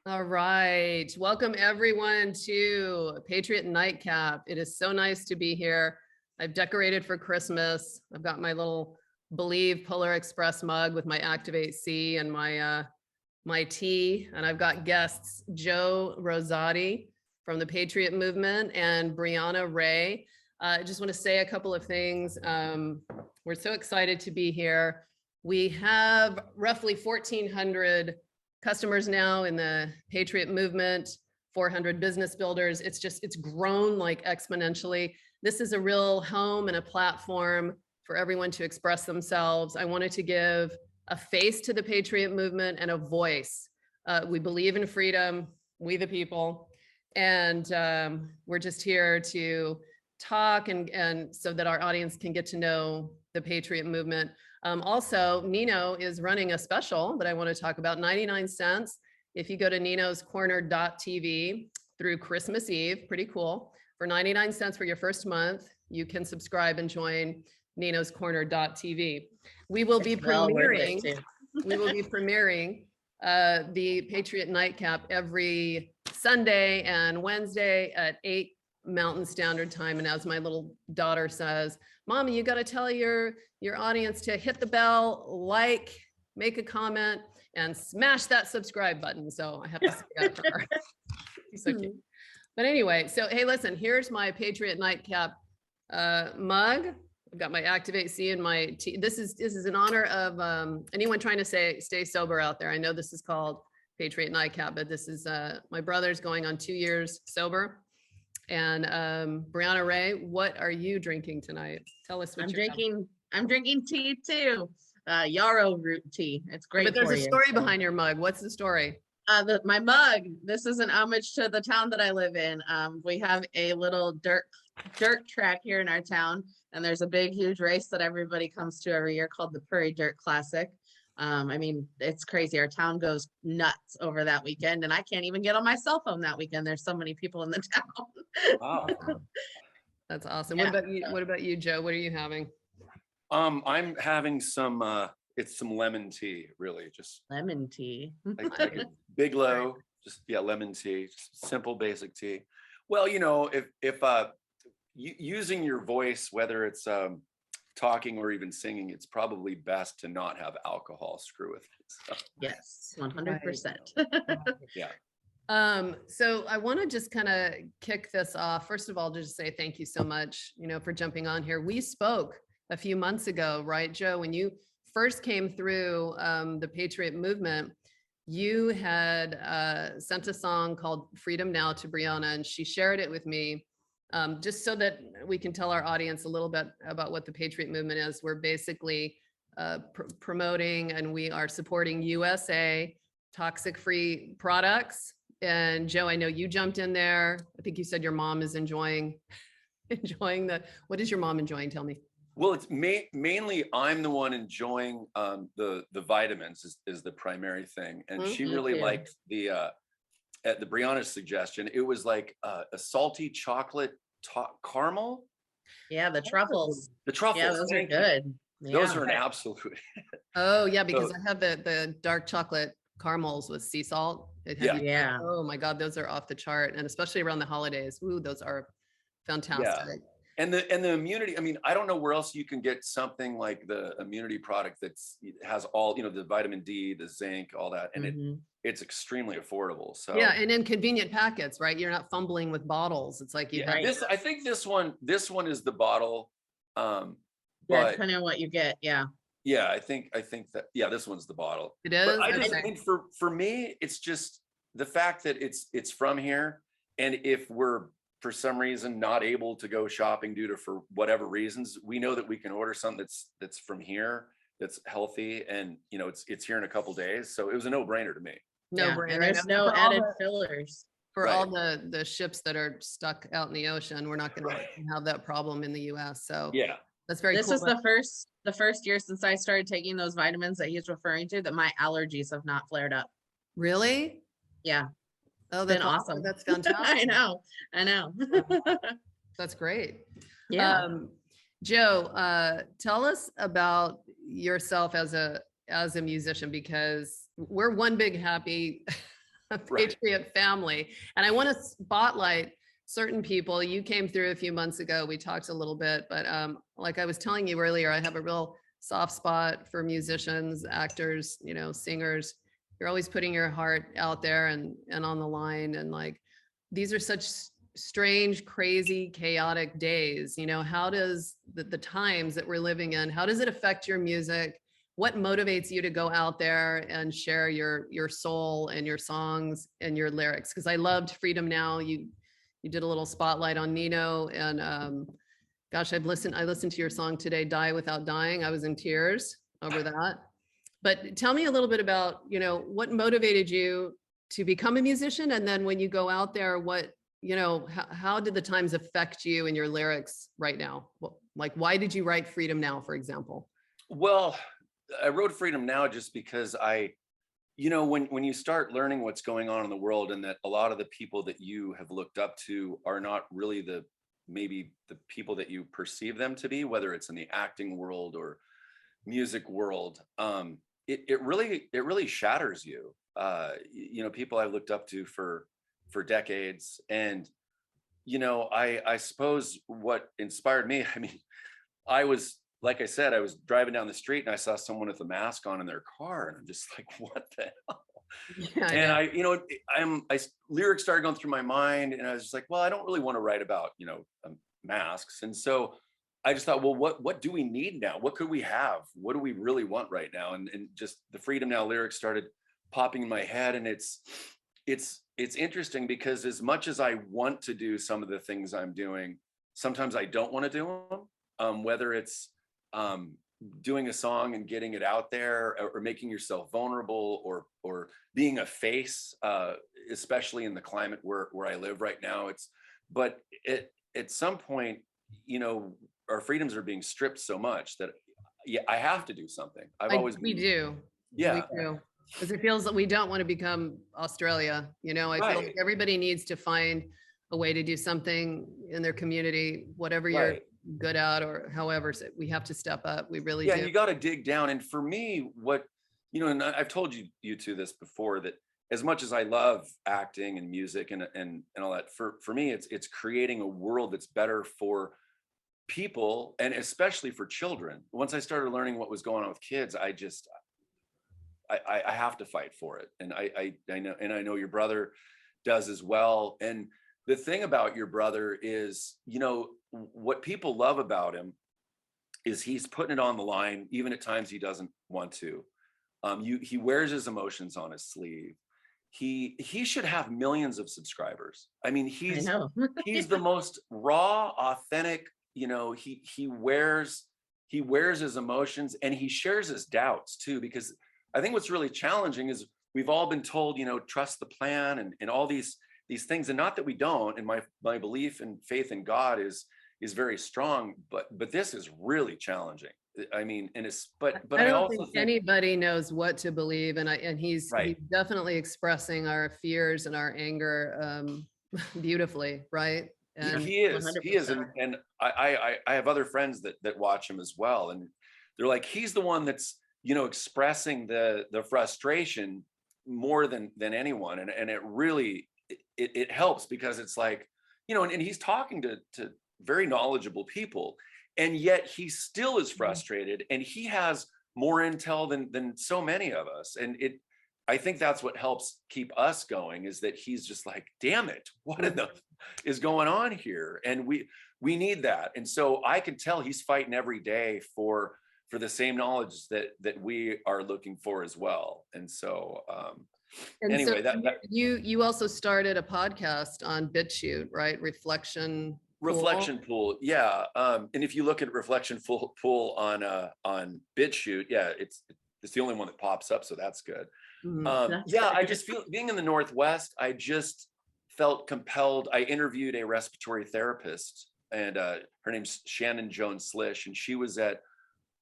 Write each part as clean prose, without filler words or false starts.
All right. Welcome everyone to Patriot Nightcap. It is so nice to be here. I've decorated for Christmas. I've got my little Believe Polar Express mug with my Activate C and my tea. And I've got guests, Joe Rosati from the Patriot Movement and Briana Ray. I just want to say a couple of things. We're so excited to be here. We have roughly 1,400 customers now in the Patriot Movement, 400 business builders. It's grown like exponentially. This is a real home and a platform for everyone to express themselves. I wanted to give a face to the Patriot Movement and a voice. We believe in freedom, we the people, and we're just here to talk and so that our audience can get to know the Patriot Movement. Also, Nino is running a special that I want to talk about, 99 cents. If you go to ninoscorner.tv through Christmas Eve, pretty cool. For 99 cents for your first month, you can subscribe and join ninoscorner.tv. We will be premiering the Patriot Nightcap every Sunday and Wednesday at 8 Mountain Standard Time. And as my little daughter says, Mommy, you got to tell your audience to hit the bell, like, make a comment, and smash that subscribe button. So I have to say that for her. She's so cute. But anyway, so hey, listen, here's my Patriot Nightcap mug. I've got my Activate C and my tea. This is in honor of anyone trying to stay sober out there. I know this is called Patriot Nightcap, but this is my brother's going on 2 years sober. And Briana Ray, what are you drinking tonight? Tell us what I'm drinking. I'm drinking tea too. Yarrow root tea. It's great. But there's a story behind your mug. What's the story? My mug. This is an homage to the town that I live in. We have a little dirt track here in our town, and there's a big, huge race that everybody comes to every year called the Prairie Dirt Classic. I mean, it's crazy. Our town goes nuts over that weekend, and I can't even get on my cell phone that weekend. There's so many people in the town. Wow. That's awesome. Yeah. What about you, Joe? What are you having? I'm having some lemon tea, really. Just lemon tea. Like Bigelow, just lemon tea, just simple basic tea. Well, you know, if using your voice, whether it's talking or even singing, it's probably best to not have alcohol screw with it. So. Yes, 100%. Yeah. So I want to just kind of kick this off. First of all, just say thank you so much, for jumping on here. We spoke a few months ago, right, Joe? When you first came through the Patriot Movement, you had sent a song called Freedom Now to Briana, and she shared it with me. Just so that we can tell our audience a little bit about what the Patriot Movement is. We're basically promoting and we are supporting USA toxic-free products. And Joe, I know you jumped in there. I think you said your mom is enjoying what is your mom enjoying? Tell me. Well, it's mainly I'm the one enjoying the vitamins is the primary thing. And she really liked at the Briana's suggestion, it was like a salty chocolate caramel. Yeah, the truffles. The truffles. Yeah, those are good. Those are an absolute. Oh yeah, because I have the dark chocolate caramels with sea salt. Yeah. Oh my God, those are off the chart, and especially around the holidays. Ooh, those are fantastic. Yeah. And the immunity, I mean, I don't know where else you can get something like the immunity product has all, the vitamin D, the zinc, all that. And it's extremely affordable. So yeah, and in convenient packets, right? You're not fumbling with bottles. It's like I think this one is the bottle. But depending on what you get, yeah. Yeah, I think that this one's the bottle. It is. But I think for me, it's just the fact that it's from here. And if we're for some reason not able to go shopping for whatever reasons, we know that we can order something that's from here, that's healthy, and it's here in a couple days. So it was a no-brainer to me. No-brainer. And there's no added fillers. For all the ships that are stuck out in the ocean, we're not going to have that problem in the US. So yeah, that's very cool. This is the first year since I started taking those vitamins that he's referring to that my allergies have not flared up. Really? Yeah. Oh, that's awesome. That's fantastic. I know. That's great. Yeah. Joe, tell us about yourself as a musician, because we're one big happy Right. Patriot family. And I want to spotlight certain people. You came through a few months ago. We talked a little bit, but like I was telling you earlier, I have a real soft spot for musicians, actors, you know, singers. You're always putting your heart out there and on the line. And like, these are such strange, crazy, chaotic days. You know, how does the times that we're living in, how does it affect your music? What motivates you to go out there and share your soul and your songs and your lyrics? Because I loved Freedom Now. You did a little spotlight on Nino, and gosh, I listened to your song today, Die Without Dying. I was in tears over that. But tell me a little bit about, you know, what motivated you to become a musician, and then when you go out there, what, you know, how did the times affect you and your lyrics right now? Well, like, why did you write Freedom Now, for example? Well, I wrote Freedom Now just because you know, when you start learning what's going on in the world, and that a lot of the people that you have looked up to are not really maybe the people that you perceive them to be, whether it's in the acting world or music world, it really shatters you. You know, people I've looked up to for decades. And you know, I suppose what inspired me, I mean, I was, like I said, I was driving down the street and I saw someone with a mask on in their car, and I'm just like, what the hell? Yeah, I And know. you know, lyrics started going through my mind, and I was just like, well, I don't really want to write about, you know, masks. And so I just thought, well, what do we need now? What could we have? What do we really want right now? And just the Freedom Now lyrics started popping in my head, and it's interesting because as much as I want to do some of the things I'm doing, sometimes I don't want to do them. Whether it's doing a song and getting it out there, or making yourself vulnerable, or being a face, especially in the climate where I live right now. But at some point, you know, our freedoms are being stripped so much that, yeah, I have to do something. We do. We Yeah, do. Because it feels that we don't want to become Australia. You know, I feel like right, everybody needs to find a way to do something in their community, whatever you're right. good at, or however, so we have to step up. We really Yeah, and do. you got to dig down. And for me, what, you know, and I've told you two this before, that as much as I love acting and music and all that, for me, it's creating a world that's better for people, and especially for children. Once I started learning what was going on with kids, I have to fight for it. And I know, and I know your brother does as well. And the thing about your brother is, you know, what people love about him is he's putting it on the line, even at times he doesn't want to. He wears his emotions on his sleeve. He should have millions of subscribers. I mean, I know. he's the most raw, authentic. You know, he wears his emotions, and he shares his doubts too. Because I think what's really challenging is we've all been told, you know, trust the plan and all these things, and not that we don't. And my belief and faith in God is very strong, but this is really challenging. I mean, and it's but I I don't also think think, anybody knows what to believe, and he's right. definitely expressing our fears and our anger beautifully, right? And He is, 100%. and I have other friends that watch him as well, and they're like, he's the one that's, you know, expressing the frustration more than anyone, and it really it helps, because it's like, you know, and he's talking to very knowledgeable people, and yet he still is frustrated, and he has more intel than so many of us, and I think that's what helps keep us going, is that he's just like, damn it, what in the is going on here? And we need that. And so I can tell he's fighting every day for the same knowledge that we are looking for as well. And so And so anyway, that you also started a podcast on BitChute, right? Reflection Pool. yeah. And if you look at Reflection Pool on BitChute, yeah, it's the only one that pops up, so that's good. Mhm. That's Yeah, I good. just feel, being in the Northwest, I just felt compelled. I interviewed a respiratory therapist, and her name's Shannon Jones Slish, and she was at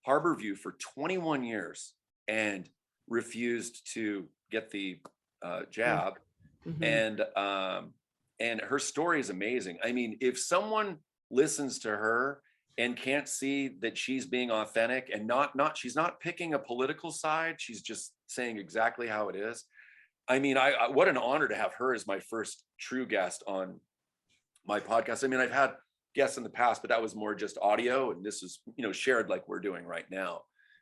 Harborview for 21 years and refused to get the jab. Mhm. And her story is amazing. I mean, if someone listens to her and can't see that she's being authentic, and she's not picking a political side, she's just saying exactly how it is. I mean, I what an honor to have her as my first true guest on my podcast. I mean, I've had guests in the past, but that was more just audio, and this is, you know, shared like we're doing right now.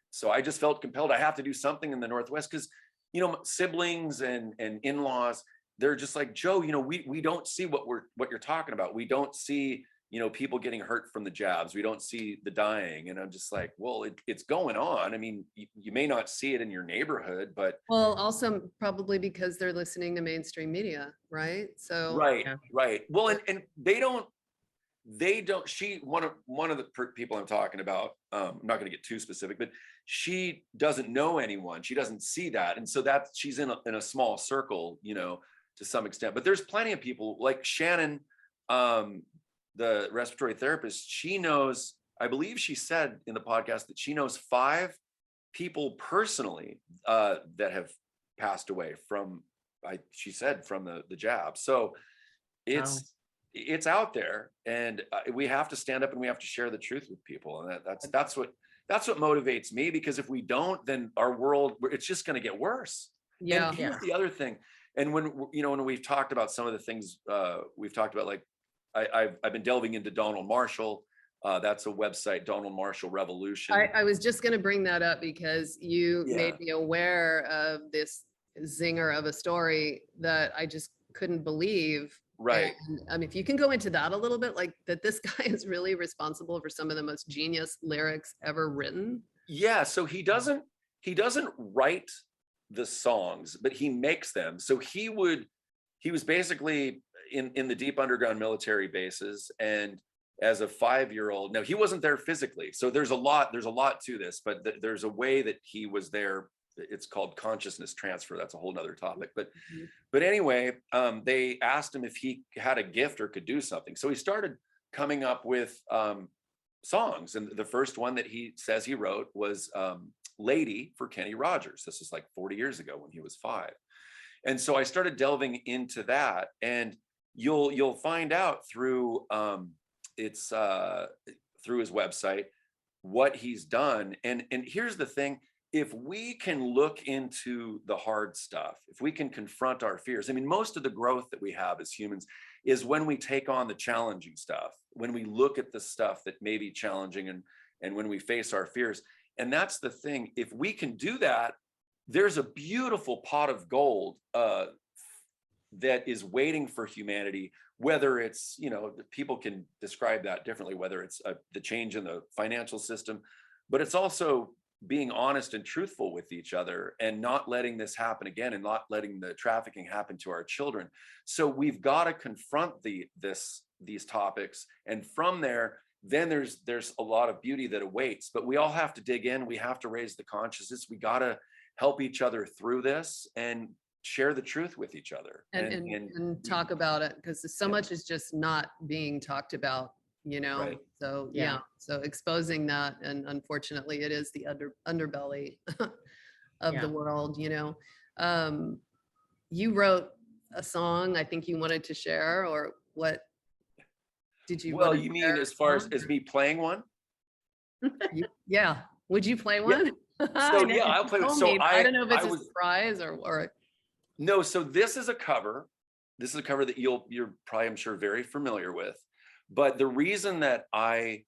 So I just felt compelled. I have to do something in the Northwest because, you know, siblings and in-laws, they're just like, Joe, you know, we don't see what you're talking about. We don't see, you know, people getting hurt from the jabs. We don't see the dying. And I'm just like, well, it's going on. I mean, you may not see it in your neighborhood, but Well, also probably because they're listening to mainstream media, right? So right, Yeah. right. Well, and they don't, one of the people I'm talking about, I'm not going to get too specific, but she doesn't know anyone. She doesn't see that. And so she's in a small circle, you know, to some extent, but there's plenty of people like Shannon, the respiratory therapist. She knows, I believe she said in the podcast that she knows 5 people personally that have passed away from, she said, from the jab. So it's out there, and we have to stand up and we have to share the truth with people. And that's what motivates me, because if we don't, then our world, it's just going to get worse. yeah. And here's the other thing. And when, you know, when we've talked about some of the things we've talked about, like I've been delving into Donald Marshall. That's a website, Donald Marshall Revolution. I was just going to bring that up because you made me aware of this zinger of a story that I just couldn't believe. Right. And if you can go into that a little bit, like that this guy is really responsible for some of the most genius lyrics ever written. Yeah. So he doesn't write the songs, but he makes them. So he was basically in the deep underground military bases, and as a 5-year-old, now he wasn't there physically. So there's a lot to this, but there's a way that he was there. It's called consciousness transfer. That's a whole nother topic. But anyway, they asked him if he had a gift or could do something. So he started coming up with songs. And the first one that he says he wrote was Lady for Kenny Rogers. This is like 40 years ago when he was 5. And so I started delving into that, and you'll find out through through his website what he's done. And here's the thing. If we can look into the hard stuff, if we can confront our fears, I mean, most of the growth that we have as humans is when we take on the challenging stuff, when we look at the stuff that may be challenging, and when we face our fears. And that's the thing. If we can do that, there's a beautiful pot of gold that is waiting for humanity, whether it's, you know, people can describe that differently, whether it's the change in the financial system, but it's also being honest and truthful with each other and not letting this happen again, and not letting the trafficking happen to our children. So we've got to confront these topics. And from there, then there's a lot of beauty that awaits, but we all have to dig in. We have to raise the consciousness. We got to help each other through this and share the truth with each other and talk about it, because so much is just not being talked about, you know. Right. So so exposing that, and unfortunately it is the underbelly of the world, you know. You wrote a song, I think you wanted to share, or what did you well you mean as far as me playing one? Yeah, would you play one? So yeah, I'll play. So I don't know if it's a surprise or no. So this is a cover. This is a cover that you're probably, I'm sure, very familiar with. But the reason that I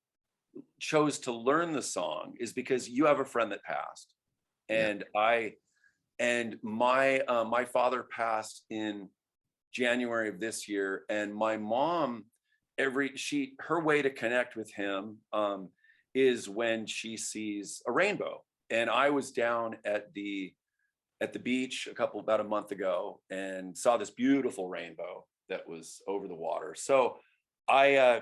chose to learn the song is because you have a friend that passed, and my father passed in January of this year, and my mom, her way to connect with him is when she sees a rainbow. And I was down at the beach about a month ago and saw this beautiful rainbow that was over the water. So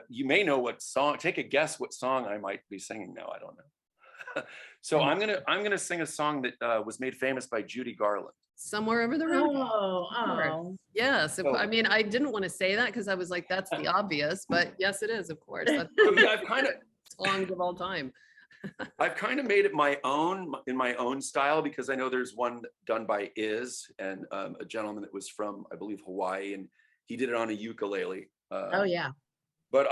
you may know what song, take a guess what song I might be singing now. I don't know. So I'm gonna sing a song that was made famous by Judy Garland. Somewhere Over the Rainbow. Oh. Yes. I mean, I didn't want to say that because I was like, that's the obvious, but yes, it is, of course. That's Yeah, I've kind of songs of all time. I've kind of made it my own, in my own style, because I know there's one done by and a gentleman that was from, I believe, Hawaii, and he did it on a ukulele. Oh yeah. But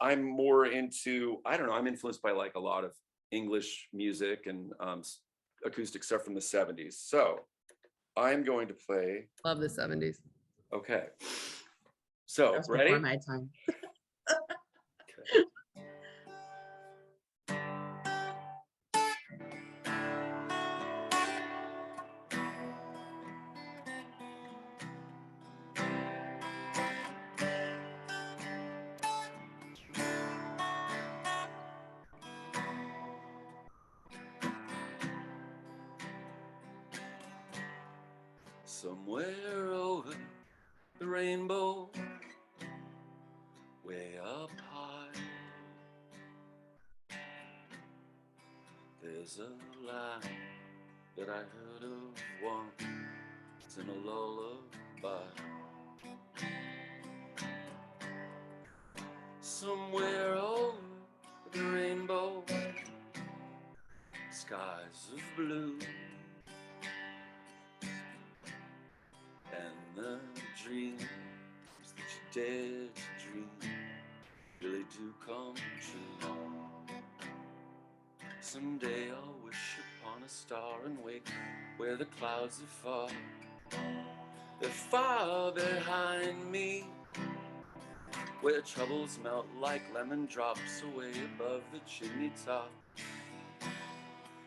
I'm more into, I don't know, I'm influenced by like a lot of English music and acoustic stuff from the 70s. So I'm going to play. Love the 70s. Okay. So That was ready? before my time. Okay. Somewhere over the rainbow, way up high, there's a line that I heard of once in a lullaby. Somewhere over the rainbow, skies of blue, and the dreams that you dare to dream really do come true. Someday I'll wish upon a star and wake where the clouds are far. They're far behind me, where troubles melt like lemon drops away above the chimney top.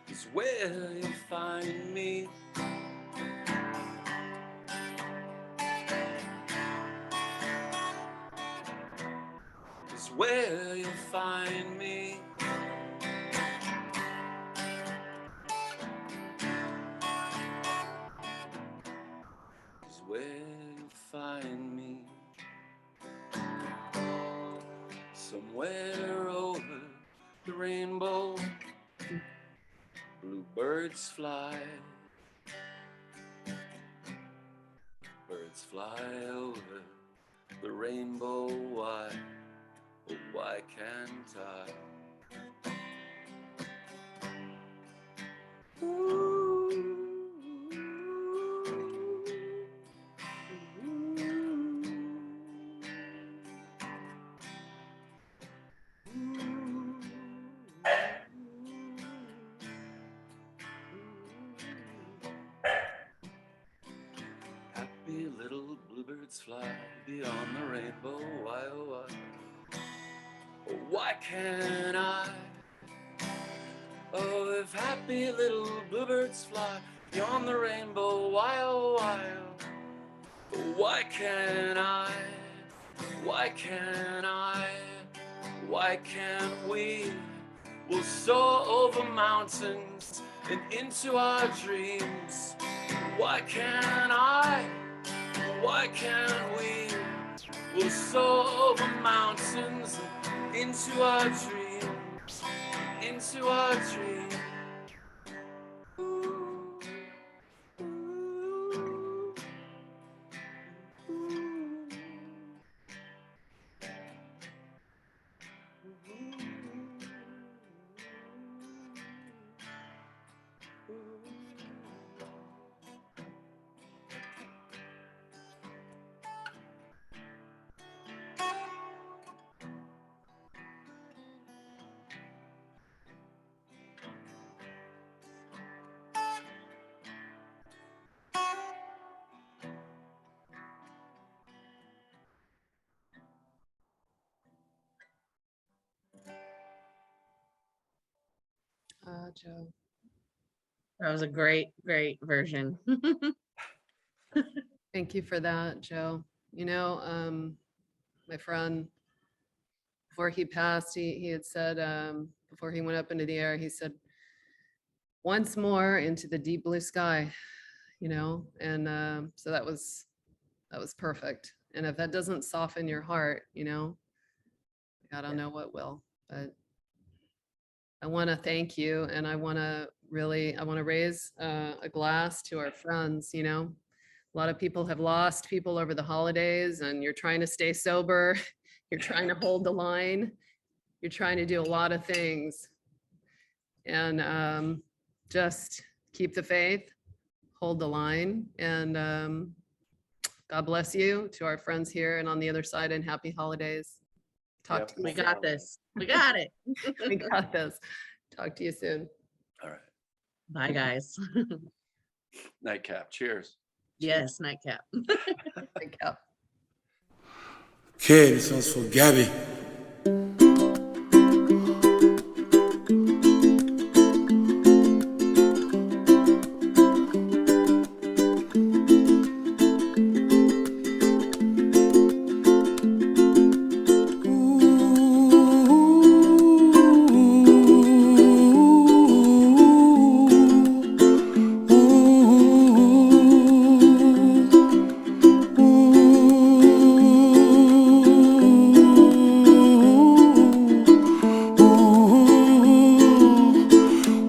Is where you'll find me. Is where you'll find me. Is where you'll find me. Somewhere over the rainbow, bluebirds fly. Birds fly over the rainbow. Why, oh why can't I? Happy little bluebirds fly beyond the rainbow. Why, oh why? Oh, why can't I? Oh, if happy little bluebirds fly beyond the rainbow, why, oh why? Oh, why can't I? Why can't I? Why can't we? We'll soar over mountains and into our dreams. Why can't I? Why can't we? We'll soar over mountains and into our dreams. Into our dreams. Joe. That was a great version. Thank you for that, Joe. You know, my friend, before he passed, he had said, before he went up into the air, he said, once more into the deep blue sky, you know, and so that was perfect. And if that doesn't soften your heart, you know, I don't know what will. But I want to thank you, and I want to raise a glass to our friends. You know, a lot of people have lost people over the holidays, and you're trying to stay sober. You're trying to hold the line. You're trying to do a lot of things, and just keep the faith, hold the line, and God bless you to our friends here and on the other side, and happy holidays. Talk to you. We got this. We got it. We got this. Talk to you soon. All right. Bye, guys. Nightcap. Cheers. Yes, Nightcap. Nightcap. Okay, this one's for Gabby.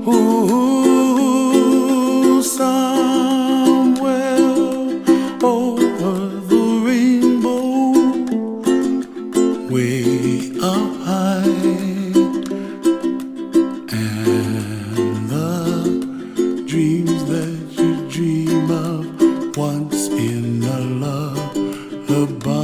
Ooh, somewhere over the rainbow, way up high, and the dreams that you dream of once in a lullaby.